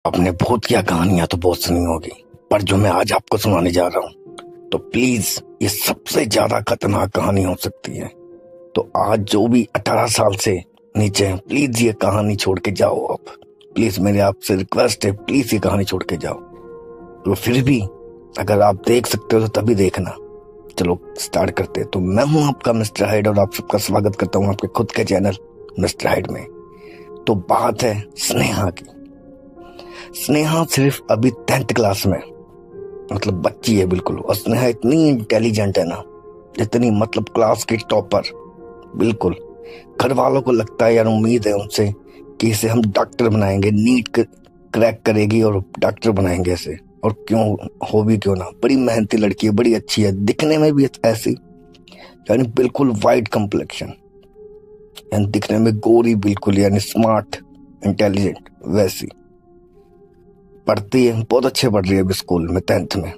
अपने भूत की कहानियां तो बहुत सुनी होगी, पर जो मैं आज आपको सुनाने जा रहा हूं तो प्लीज ये सबसे ज्यादा खतरनाक कहानी हो सकती है। तो आज जो भी 18 साल से नीचे हैं, प्लीज ये कहानी छोड़ के जाओ। आप प्लीज, मेरे आपसे रिक्वेस्ट है, प्लीज ये कहानी छोड़ के जाओ। तो फिर भी अगर आप देख सकते हो तो तभी देखना। चलो स्टार्ट करते हैं। तो मैं हूं आपका मिस्टर हाइड और आप सबका स्वागत करता हूं आपके खुद के चैनल मिस्टर हाइड में। तो बात है स्नेहा की। स्नेहा सिर्फ अभी 10th क्लास में, मतलब बच्ची है बिल्कुल। और स्नेहा इतनी इंटेलिजेंट है ना, इतनी मतलब क्लास की टॉपर बिल्कुल। घर वालों को लगता है यार, उम्मीद है उनसे कि इसे हम डॉक्टर बनाएंगे, नीट क्रैक करेगी और डॉक्टर बनाएंगे इसे। और क्यों हो भी क्यों ना, बड़ी मेहनती लड़की है, बड़ी अच्छी है, दिखने में भी ऐसी, यानी बिल्कुल वाइट कम्प्लेक्शन, यानी दिखने में गोरी बिल्कुल, यानी स्मार्ट इंटेलिजेंट वैसी। पढ़ती है, बहुत अच्छे पढ़ रही है अभी स्कूल में 10th में।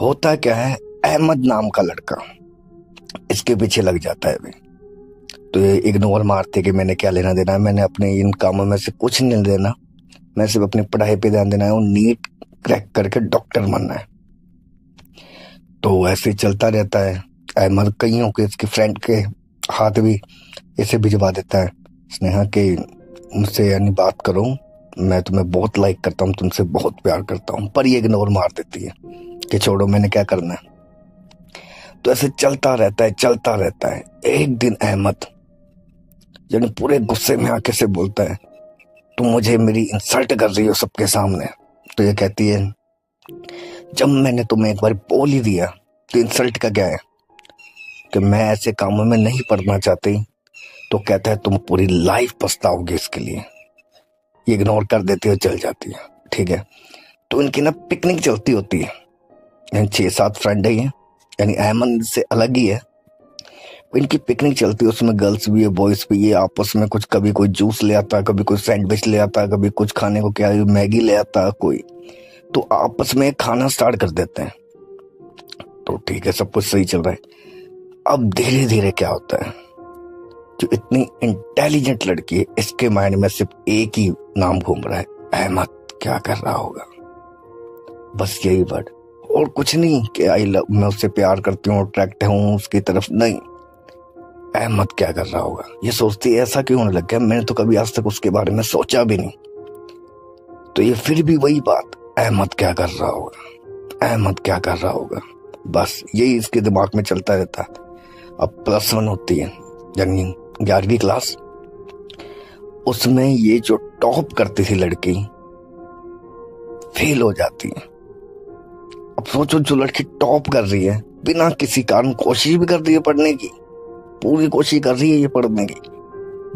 होता क्या है, अहमद नाम का लड़का इसके पीछे लग जाता है अभी। तो ये इग्नोर मारते कि मैंने क्या लेना देना है, मैंने अपने इन कामों में से कुछ नहीं लेना, मैं सिर्फ अपनी पढ़ाई पे ध्यान देना है और नीट क्रैक करके डॉक्टर बनना है। तो ऐसे ही चलता रहता है। अहमद कईयों के, इसके फ्रेंड के हाथ भी इसे भिजवा देता है स्नेहा के, मुझसे यानी बात करो, मैं तुम्हें बहुत लाइक करता हूँ, तुमसे बहुत प्यार करता हूँ। पर ये इग्नोर मार देती है कि छोड़ो, मैंने क्या करना है। तो ऐसे चलता रहता है, चलता रहता है। एक दिन अहमद यानी पूरे गुस्से में आके से बोलता है, तुम मुझे मेरी इंसल्ट कर रही हो सबके सामने। तो ये कहती है, जब मैंने तुम्हें एक बार बोल ही दिया तो इंसल्ट का क्या है, कि मैं ऐसे कामों में नहीं पड़ना चाहती। तो कहता है तुम पूरी लाइफ पछताओगे इसके लिए। ये इग्नोर कर देती है, चल जाती है। ठीक है। तो इनकी ना पिकनिक चलती होती है, यानी 6-7 फ्रेंड है ये, यानी अहमद से अलग ही है। इनकी पिकनिक चलती है, उसमें गर्ल्स भी है, बॉयज भी। ये आपस में कुछ, कभी कोई जूस ले आता, कभी कोई सैंडविच ले आता, कभी कुछ खाने को क्या मैगी ले आता कोई। तो आपस में खाना स्टार्ट कर देते हैं। तो ठीक है, सब कुछ सही चल रहा है। अब धीरे धीरे क्या होता है, जो इतनी इंटेलिजेंट लड़की है, इसके माइंड में सिर्फ एक ही नाम घूम रहा है, अहमद क्या कर रहा होगा। बस यही वर्ड, और कुछ नहीं कि आई लव, मैं उससे प्यार करती हूँ, अट्रैक्ट हूँ उसकी तरफ, नहीं। अहमद क्या कर रहा होगा ये सोचती है। ऐसा क्यों होने लग गया, मैंने तो कभी आज तक उसके बारे में सोचा भी नहीं। तो ये फिर भी वही बात, अहमद क्या कर रहा होगा, अहमद क्या कर रहा होगा, बस यही इसके दिमाग में चलता रहता है। अब +1 होती है, यानी 11वीं क्लास। उसमें ये जो टॉप करती थी लड़की, फेल हो जाती है। अब सोचो, जो लड़की टॉप कर रही है, बिना किसी कारण कोशिश भी कर रही है पढ़ने की, पूरी कोशिश कर रही है ये पढ़ने की,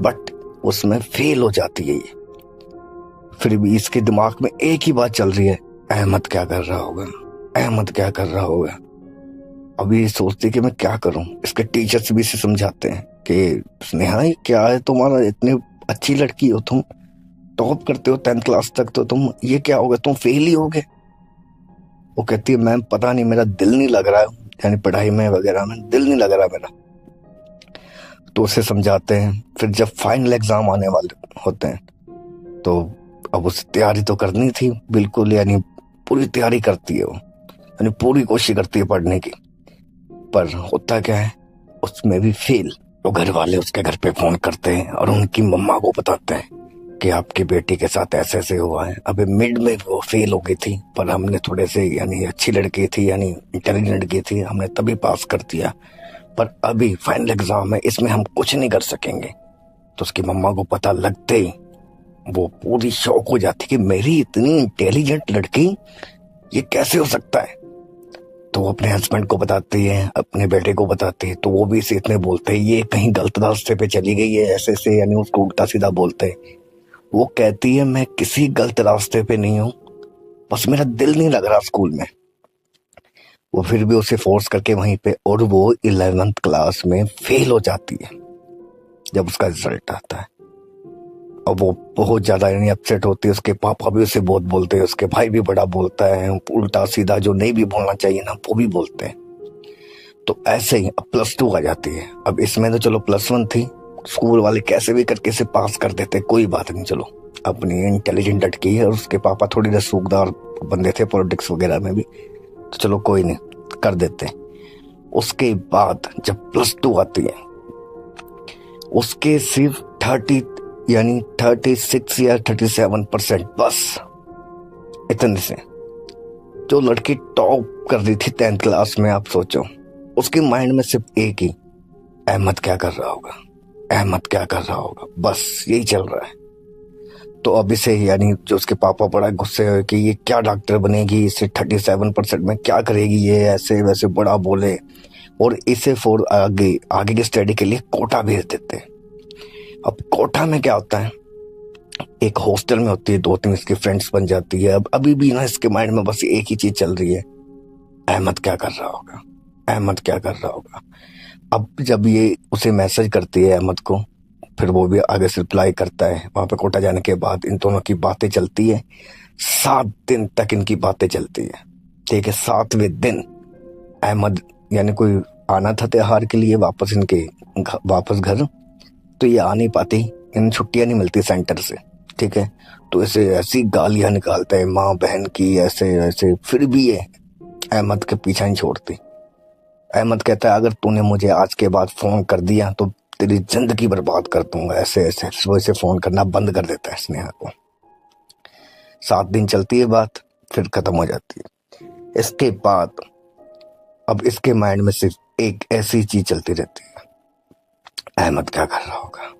बट उसमें फेल हो जाती है ये। फिर भी इसके दिमाग में एक ही बात चल रही है, अहमद क्या कर रहा होगा, अहमद क्या कर रहा होगा। अभी ये सोचती कि मैं क्या करूं। इसके टीचर्स भी इसे समझाते हैं कि स्नेहा क्या है तुम्हारा, इतनी अच्छी लड़की हो तुम, टॉप करते हो 10th क्लास तक, तो तुम ये क्या होगा, तुम फेल ही होगे। वो कहती है, मैम पता नहीं, मेरा दिल नहीं लग रहा है, यानी पढ़ाई में वगैरह में दिल नहीं लग रहा मेरा। तो उसे समझाते हैं। फिर जब फाइनल एग्जाम आने वाले होते हैं, तो अब उसे तैयारी तो करनी थी बिल्कुल, यानी पूरी तैयारी करती है वो, यानी पूरी कोशिश करती है पढ़ने की। पर होता क्या है, उसमें भी फेल। तो घर वाले उसके घर पे फोन करते हैं और उनकी मम्मा को बताते हैं कि आपकी बेटी के साथ ऐसे ऐसे हुआ है। अभी मिड में वो फेल हो गई थी, पर हमने थोड़े से, यानी अच्छी लड़की थी, यानी इंटेलिजेंट लड़की थी, हमने तभी पास कर दिया, पर अभी फाइनल एग्जाम है, इसमें हम कुछ नहीं कर सकेंगे। तो उसकी मम्मा को पता लगते ही वो पूरी शौक हो जाती कि मेरी इतनी इंटेलिजेंट लड़की, ये कैसे हो सकता है। तो वो अपने हस्बैंड को बताती है, अपने बेटे को बताती है। तो वो भी इसे इतने बोलते हैं, ये कहीं गलत रास्ते पे चली गई है, ऐसे ऐसे, यानी उसको उल्टा सीधा बोलते हैं। वो कहती है, मैं किसी गलत रास्ते पे नहीं हूँ, बस मेरा दिल नहीं लग रहा स्कूल में। वो फिर भी उसे फोर्स करके वहीं पे, और वो 11th क्लास में फेल हो जाती है जब उसका रिजल्ट आता है। और वो बहुत ज्यादा यानी अपसेट होती है। उसके पापा भी उसे बहुत बोलते हैं, उसके भाई भी बड़ा बोलता है, उल्टा सीधा जो नहीं भी बोलना चाहिए ना वो भी बोलते हैं। तो ऐसे ही अब +2 आ जाती है। अब इसमें तो चलो +1 थी, स्कूल वाले कैसे भी करके इसे पास कर देते, कोई बात नहीं, चलो अपनी इंटेलिजेंट लड़की है और उसके पापा थोड़ी रसूखदार बंदे थे पॉलिटिक्स वगैरह में भी, तो चलो कोई नहीं, कर देते। उसके बाद जब +2 आती है, उसके सिर्फ 36 या 37% बस, इतने से। जो लड़की टॉप कर रही थी 10th क्लास में, आप सोचो, उसके माइंड में सिर्फ एक ही, अहमद क्या कर रहा होगा, अहमद क्या कर रहा होगा, बस यही चल रहा है। तो अब इसे यानी जो उसके पापा बड़ा गुस्से हुए कि ये क्या डॉक्टर बनेगी, इसे 37% में क्या करेगी, ये ऐसे वैसे बड़ा बोले, और इसे फॉर आगे की स्टडी के लिए कोटा भेज देते। अब कोटा में क्या होता है, एक हॉस्टल में होती है, 2-3 इसकी फ्रेंड्स बन जाती है। अब अभी भी ना इसके माइंड में बस एक ही चीज चल रही है, अहमद क्या कर रहा होगा, अहमद क्या कर रहा होगा। अब जब ये उसे मैसेज करती है अहमद को, फिर वो भी आगे से रिप्लाई करता है। वहां पे कोटा जाने के बाद इन दोनों की बातें चलती है, 7 दिन तक इनकी बातें चलती है, ठीक है। 7वें दिन अहमद यानी कोई आना था त्योहार के लिए वापस घर, तो ये आ नहीं पाती, इन छुट्टियां नहीं मिलती सेंटर से, ठीक है। तो इसे ऐसी गालियां निकालता है माँ बहन की, ऐसे ऐसे, फिर भी ये अहमद के पीछा नहीं छोड़ती। अहमद कहता है अगर तूने मुझे आज के बाद फोन कर दिया तो तेरी जिंदगी बर्बाद कर दूंगा, ऐसे ऐसे। वो इसे फोन करना बंद कर देता है स्नेहा को। 7 दिन चलती है बात, फिर खत्म हो जाती है। इसके बाद अब इसके माइंड में सिर्फ एक ऐसी चीज चलती रहती है, अहमद क्या कर रहा होगा,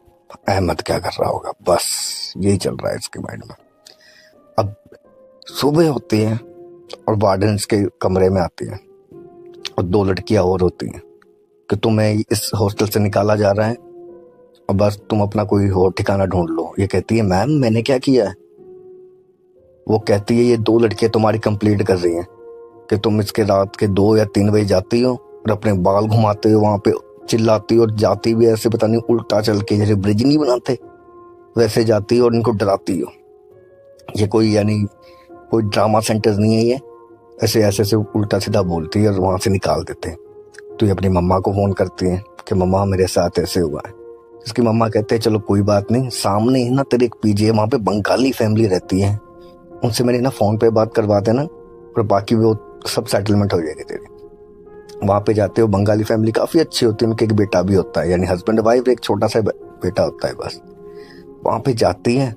अहमद क्या कर रहा होगा, बस यही चल रहा है इसके माइंड में। अब सुबह होती है और वार्डन के कमरे में आती है और 2 लड़कियां और होती हैं कि तुम्हें इस हॉस्टल से निकाला जा रहा है और बस तुम अपना कोई और ठिकाना ढूंढ लो। ये कहती है मैम मैंने क्या किया है। वो कहती है ये 2 लड़कियां तुम्हारी कंप्लेंट कर रही हैं कि तुम इसके रात के 2 या 3 बजे जाती हो और अपने बाल घुमाते हो, वहां पे चिल्लाती हो और जाती भी ऐसे पता नहीं उल्टा चल के, जैसे ब्रिज नहीं बनाते वैसे जाती हो और इनको डराती हो। ये कोई यानी कोई ड्रामा सेंटर नहीं है, ये ऐसे ऐसे से उल्टा सीधा बोलती है और वहां से निकाल देते हैं। तो ये अपनी मम्मा को फोन करती है कि मम्मा मेरे साथ ऐसे हुआ है। इसकी मम्मा कहते हैं चलो कोई बात नहीं, सामने ही ना तेरे एक पीजी है, वहां पे बंगाली फैमिली रहती है, उनसे मेरी ना फोन पे बात करवा देना और बाकी वो सब सेटलमेंट हो जाएगी तेरी। वहां पे जाते हो, बंगाली फैमिली काफी अच्छी होती है, उनके एक बेटा भी होता है, यानी हस्बैंड वाइफ, एक छोटा सा बेटा होता है बस। वहां पे जाती है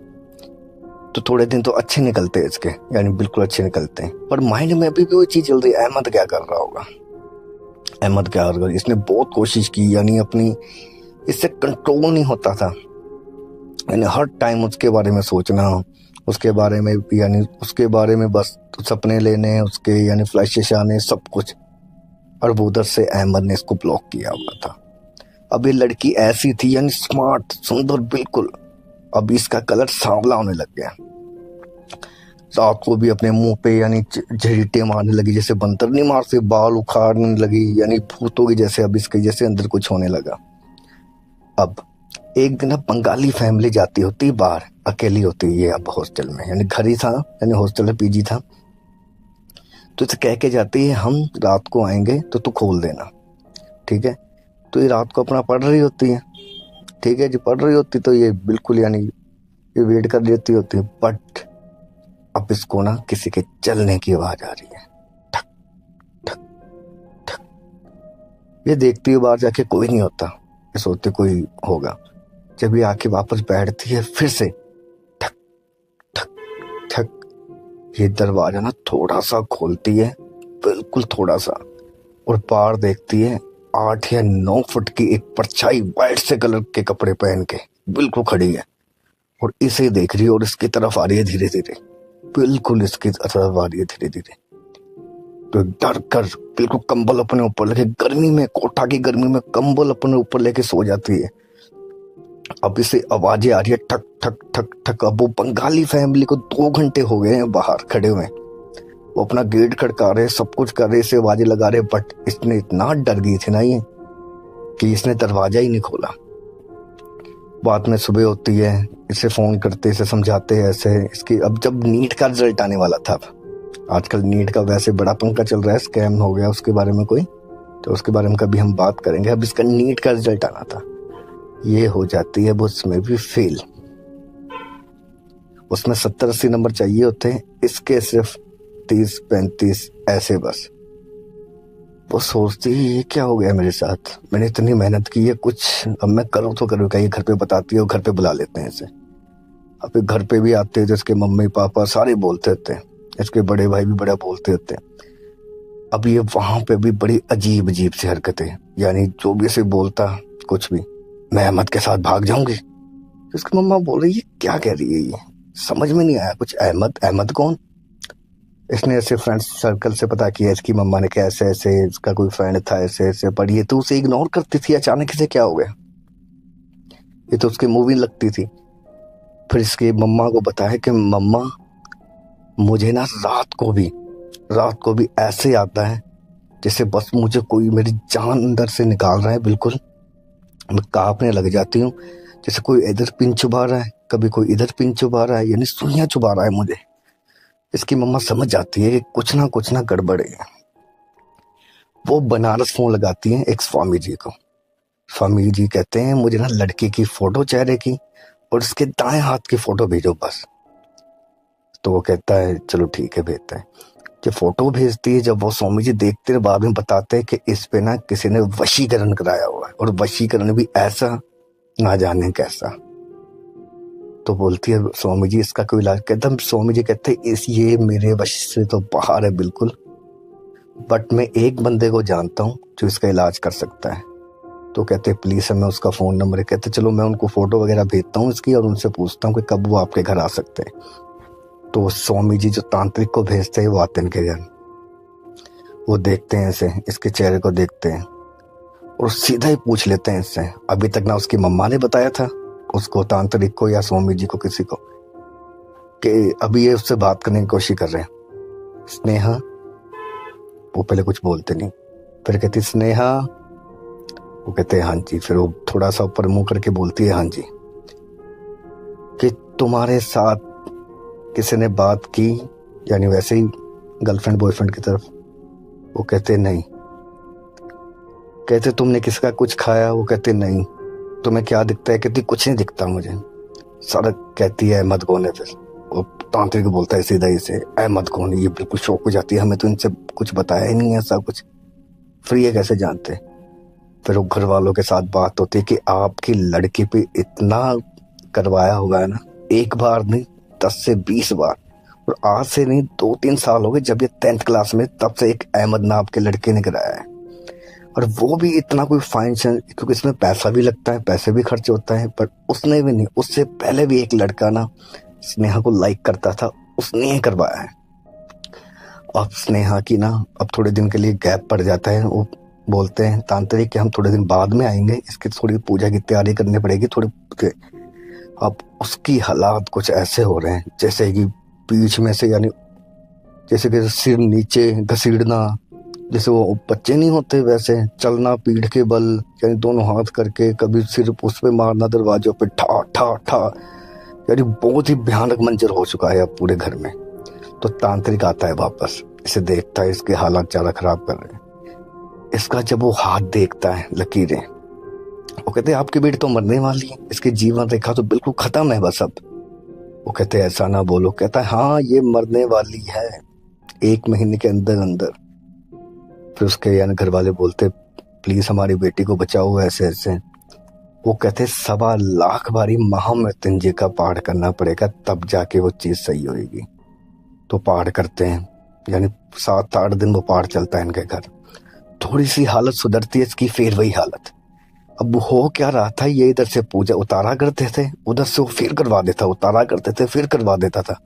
तो थोड़े दिन तो अच्छे निकलते हैं इसके, यानी बिल्कुल अच्छे निकलते हैं, पर माइंड में अभी भी वो चीज चल रही है, अहमद क्या कर रहा होगा, अहमद क्या कर रहा होगा। इसने बहुत कोशिश की, यानी अपनी इससे कंट्रोल नहीं होता था, यानी हर टाइम उसके बारे में सोचना, उसके बारे में, यानी उसके बारे में बस सपने लेने उसके, यानी फ्लैशेस आने, सब कुछ। और वो उधर से अहमद ने इसको ब्लॉक किया हुआ था। अब ये लड़की ऐसी थी, यानी स्मार्ट, सुंदर बिल्कुल, अब इसका कलर सांवला होने लग गया। रात को भी अपने मुंह पे यानी झरीटे मारने लगी, जैसे बंतर नहीं मारते, बाल उखाड़ने लगी, यानी भूतों की जैसे अब इसके जैसे अंदर कुछ होने लगा। अब एक दिन अब बंगाली फैमिली जाती होती बाहर, अकेली होती है ये अब हॉस्टल में, यानी घर ही था, यानी हॉस्टल में पीजी था। तो इसे कह के जाती है हम रात को आएंगे तो तू खोल देना, ठीक है। तो ये रात को अपना पढ़ रही होती है, ठीक है जी, पढ़ रही होती, तो ये बिल्कुल यानी ये वेट कर लेती होती है। बट अब इसको ना किसी के चलने की आवाज आ रही है, ठक ठक ठक। ये देखती है बाहर जाके, कोई नहीं होता, ये सोचते कोई होगा। जब ये आके वापस बैठती है, फिर से ठक ठक ठक। ये दरवाजा ना थोड़ा सा खोलती है, बिल्कुल थोड़ा सा, और बाहर देखती है 8 या 9 फुट की एक परछाई वाइट से कलर के कपड़े पहन के बिल्कुल खड़ी है और इसे देख रही है और इसकी तरफ आ रही है धीरे धीरे, बिल्कुल इसकी तरफ आ रही है धीरे धीरे। तो डर कर बिल्कुल कंबल अपने ऊपर लेके, गर्मी में, कोटा की गर्मी में कंबल अपने ऊपर लेके सो जाती है। अब इसे आवाजें आ रही है ठक ठक ठक ठक। अब वो बंगाली फैमिली को 2 घंटे हो गए हैं बाहर खड़े हुए, वो अपना गेट खड़का रहे, सब कुछ कर रहे, इसे आवाजें लगा रहे, बट इसने इतना डर गई थी ना ये कि इसने दरवाजा ही नहीं खोला। बाद में सुबह होती है, इसे फोन करते, इसे समझाते हैं ऐसे। इसकी अब जब नीट का रिजल्ट आने वाला था, आजकल नीट का वैसे बड़ा पंखा चल रहा है, स्कैम हो गया उसके बारे में कोई, तो उसके बारे में कभी हम बात करेंगे। अब इसका नीट का रिजल्ट आना था, ये हो जाती है वो उसमें भी फेल। उसमें 70-80 नंबर चाहिए होते हैं, इसके सिर्फ 30-35 ऐसे बस। वो सोचती है ये क्या हो गया मेरे साथ, मैंने इतनी मेहनत की है, कुछ अब मैं करूँ तो करूँ क्या। ये घर पे बताती है और घर पे बुला लेते हैं इसे। अब घर पे भी आते हैं तो इसके मम्मी पापा सारे बोलते रहते हैं, इसके बड़े भाई भी बड़ा बोलते रहते हैं। अब ये वहां पे भी बड़ी अजीब अजीब सी हरकतें, यानी जो भी इसे बोलता कुछ भी, मैं अहमद के साथ भाग जाऊंगी। तो इसकी मम्मा बोल रही है क्या कह रही है ये, समझ में नहीं आया कुछ। अहमद अहमद कौन। इसने ऐसे फ्रेंड सर्कल से पता किया, इसकी मम्मा ने कहा ऐसे ऐसे इसका कोई फ्रेंड था ऐसे ऐसे, पर ये तो उसे इग्नोर करती थी, अचानक से क्या हो गया। ये तो उसकी मूवी लगती थी। फिर इसकी मम्मा को बताया कि मम्मा मुझे ना रात को भी ऐसे आता है जैसे बस मुझे कोई मेरी जान अंदर से निकाल रहा है, बिल्कुल मैं कांपने लग जाती हूँ। जैसे कोई इधर पिन चुभा रहा है, कभी कोई इधर पिन चुभा रहा है, यानी सुइयां चुभा रहा है मुझे। इसकी मम्मा समझ जाती है कि कुछ ना गड़बड़ है। वो बनारस फोन लगाती हैं एक स्वामी जी को। स्वामी जी कहते हैं मुझे ना लड़के की फोटो चेहरे की और उसके दाएं हाथ की फोटो भेजो बस। तो वो कहता है चलो ठीक है भेजता है। जो फोटो भेजती है, जब वो स्वामी जी देखते हैं बाद में बताते हैं कि इस पे ना किसी ने वशीकरण कराया हुआ है, और वशीकरण भी ऐसा ना जाने कैसा। तो बोलती है स्वामी जी इसका कोई इलाज, कहता स्वामी जी कहते इस ये मेरे वश से तो बाहर है बिल्कुल, बट मैं एक बंदे को जानता हूँ जो इसका इलाज कर सकता है। तो कहते प्लीज हमें उसका फोन नंबर है। कहते चलो मैं उनको फोटो वगैरह भेजता हूँ इसकी और उनसे पूछता हूँ कि कब वो आपके घर आ सकते हैं। तो स्वामी जी जो तांत्रिक को भेजते हैं वो आते हैं इनके घर। वो देखते हैं इसे, इसके चेहरे को देखते हैं और सीधा ही पूछ लेते हैं इससे, अभी तक ना उसकी मम्मा ने बताया था उसको, तांत्रिक को या स्वामी जी को, किसी को, कि अभी ये उससे बात करने की कोशिश कर रहे हैं। स्नेहा, वो पहले कुछ बोलते नहीं, फिर कहती स्नेहा, वो कहते हैं हाँ जी। फिर वो थोड़ा सा ऊपर मुंह करके बोलती है हाँ जी, कि तुम्हारे साथ किसी ने बात की, यानी वैसे ही गर्लफ्रेंड बॉयफ्रेंड की तरफ। वो कहते नहीं। कहते तुमने किसका कुछ खाया। वो कहते नहीं। तुम्हें क्या दिखता है। कहती कुछ नहीं दिखता मुझे। सारा कहती है अहमद कौन है। फिर वो तांत्रिक बोलता है सीधा ही से अहमद कौन है। ये बिल्कुल शौक हो जाती है, हमें तो इनसे कुछ बताया ही नहीं ऐसा कुछ, फिर ये कैसे जानते। फिर वो घर वालों के साथ बात होती है कि आपकी लड़की पे इतना करवाया हुआ है ना, एक बार नहीं 10 से 20 बार, और आज से नहीं 2-3 साल हो गए जब ये 10th क्लास में, तब से एक अहमद नाम के लड़के ने कराया है। और वो भी इतना कोई फाइन, क्योंकि इसमें पैसा भी लगता है, पैसे भी खर्च होता है। पर उसने भी नहीं, उससे पहले भी एक लड़का ना स्नेहा को लाइक करता था, उसने ही करवाया है। अब स्नेहा की ना अब थोड़े दिन के लिए गैप पड़ जाता है। वो बोलते हैं तांत्रिक कि हम थोड़े दिन बाद में आएंगे, इसकी थोड़ी पूजा की तैयारी करनी पड़ेगी थोड़ी। अब उसकी हालात कुछ ऐसे हो रहे हैं जैसे कि बीच में से, यानी जैसे कि सिर नीचे घसीटना, जैसे वो बच्चे नहीं होते वैसे चलना पीठ के बल, यानी दोनों हाथ करके, कभी सिर उस पे मारना दरवाजों पे ठा ठा ठा, यानी बहुत ही भयानक मंजर हो चुका है अब पूरे घर में। तो तांत्रिक आता है वापस, इसे देखता है इसके हालात ज्यादा खराब कर रहे हैं। इसका जब वो हाथ देखता है लकीरें, वो कहते हैं आपकी बेटी तो मरने वाली है, इसकी जीवन रेखा तो बिल्कुल खत्म है बस अब। वो कहते हैं ऐसा ना बोलो। कहता है हाँ ये मरने वाली है 1 महीने के अंदर अंदर। फिर उसके यानी घर वाले बोलते प्लीज हमारी बेटी को बचाओ ऐसे ऐसे। वो कहते 1.25 लाख बारी महामृत्युंजय का पाठ करना पड़ेगा तब जाके वो चीज सही होगी। तो पाठ करते हैं, यानी 7-8 दिन वो पाठ चलता है इनके घर। थोड़ी सी हालत सुधरती है इसकी, फिर वही हालत। अब हो क्या रहा था, ये इधर से पूजा उतारा करते थे, उधर से वो फिर करवा देता, उतारा करते थे फिर करवा देता था,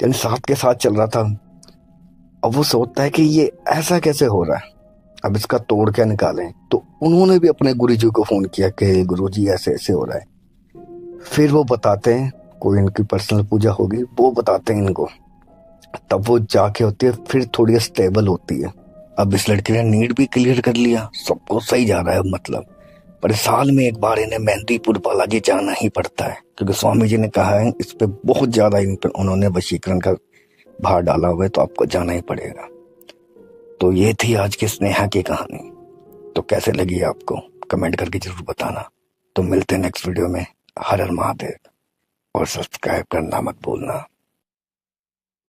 यानी साथ के साथ चल रहा था। अब वो सोचता है कि ये ऐसा कैसे हो रहा है, अब इसका तोड़ क्या निकालें। तो उन्होंने भी अपने गुरुजी को फोन किया कि गुरुजी ऐसे ऐसे हो रहा है। फिर वो बताते हैं, कोई इनकी पर्सनल पूजा होगी, वो बताते हैं इनको, तब वो जाके होती है, फिर थोड़ी स्टेबल होती है। अब इस लड़की ने नीट भी क्लियर कर लिया, सब कुछ सही जा रहा है मतलब। पर साल में एक बार इन्हें मेहंदीपुर बालाजी जाना ही पड़ता है, क्योंकि स्वामी जी ने कहा है इस पे बहुत ज्यादा उन्होंने वशीकरण का भार डाला हुआ है, तो आपको जाना ही पड़ेगा। तो ये थी आज की स्नेहा की कहानी। तो कैसे लगी आपको कमेंट करके जरूर बताना। तो मिलते हैं नेक्स्ट वीडियो में। हर हर महादेव, और सब्सक्राइब करना मत भूलना।